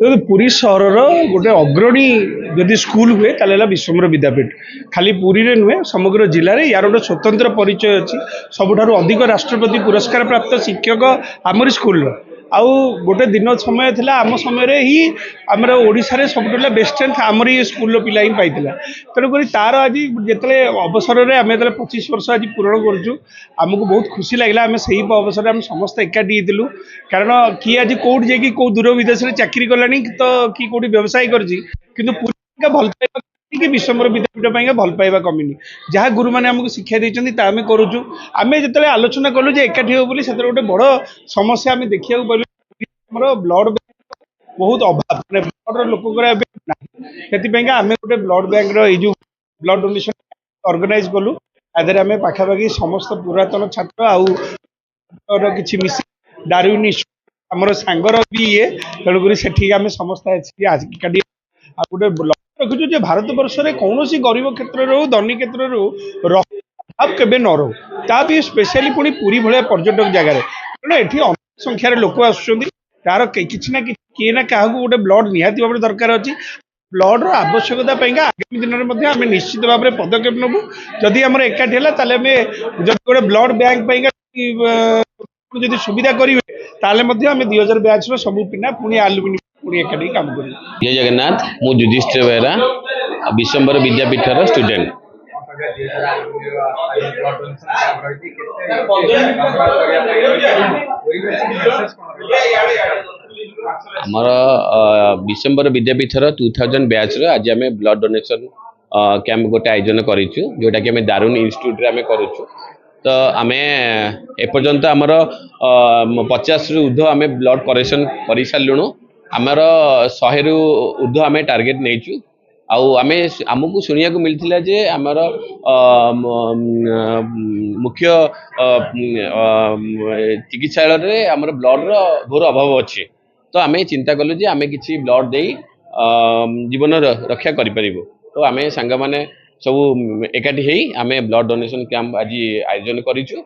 तो पुरी सहर गोटे अग्रणी जदि स्कूल हुए ताला विश्वम्बर विद्यापीठ खाली पुरी रे नुहे समग्र जिले में यार गोटे स्वतंत्र परिचय अच्छी सबुठ अधिक राष्ट्रपति पुरस्कार प्राप्त शिक्षक आमरी स्कूल आउ गोटे दिन समय थिला आम समय ही आमर ओडिशा सब बेस्ट आमरी स्कूल पिला ही पाई तेणुक तार आज जिते अवसर में आम जो 25 वर्ष आज पूरण करमको बहुत खुशी लगे आम से अवसर में समस्त एकाठी होलु कारण किए आज कौट जाकि कौ दूर विदेश में चाकरी कलानी तो कि कौटी व्यवसाय कर भल पाइबा कि विश्वम्बर विद्यापीठ पाई भल पाइबा कमिनी जहाँ गुरु मैंने आमको शिक्षा देते आम करुचु आम जो आलोचना कलु एकाठी हो बोली गोटे बड़ समस्या आम देखा पाइलु ब्लड बहुत अभाव मैंने ब्लड लोक से आम गोटे ब्लड बैंक रो ब्लड डोनेशन ऑर्गेनाइज कलु आधे आम पाखापाखि समस्त पुरातन छात्र आउ कि मिस डार्विन आमर सांगर भी ये तेणुक से आम समस्त एकाठी गोटे रखुचु भारत वर्ष में कौन गरीब क्षेत्र रो धनी क्षेत्र रो अभाव केबे न रो ता भी स्पेशली पुणी पूरी भाया पर्यटक जगार कारण ये अनेक संख्यार लोक आसुच्च तार किसी ना किए ना क्या गोटे ब्लड निहाती भाव दरकार अच्छी ब्लड आवश्यकता आगामी दिन में आम निश्चित भाव में पदक्षेप नबू जदि आम एकाठी है गोटे ब्लड बैंक जब सुविधा करेंगे ताले आम 2000 बैच सब पिना पुणी आलुमिनी पुणी एकाठी काम कर। जय जगन्नाथ मु युधिष्ठिर बेहरा विश्वम्बर विद्यापीठर स्टूडेंट आमर विश्वम्बर विद्यापीठर 2000 बैच आज आम ब्लड डोनेशन कैंप गोटे आयोजन करूँ जोटा कि दारुण इंस्टीट्यूट आम करूँ तो आम एपर्यंत आमर 50 रु ऊर्ध्व आम ब्लड कलेक्शन कर सारूँ आमर 100 रु ऊर्ध्व आम टार्गेट नहीं आम आमको शुणा मिलता जे आमर मुख्य चिकित्सालय आमर ब्लड घोर अभाव अच्छे तो आम चिंता कलु जे आम किसी ब्लड दे जीवन रक्षा करें तो आम सांग मैंने सब एकाठी हो आम ब्लड डोनेशन कैंप आज आयोजन करूँ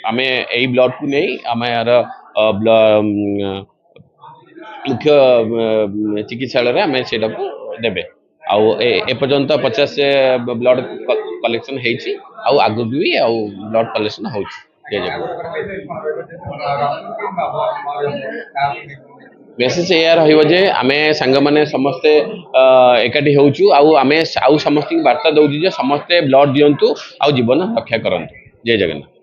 आम यही ब्लड को नहीं आम यार मुख्य चिकित्सालय आम से देवे आपर्यंत 50 ब्लड कलेक्शन हो आगु भी ब्लड कलेक्शन हो मेसेज या रही आम सांग मैंने समस्ते एकाठी होचु आम समस्त वार्ता दौर समस्ते ब्लड दिंतु आ जीवन रक्षा करंतु। जय जगन्नाथ।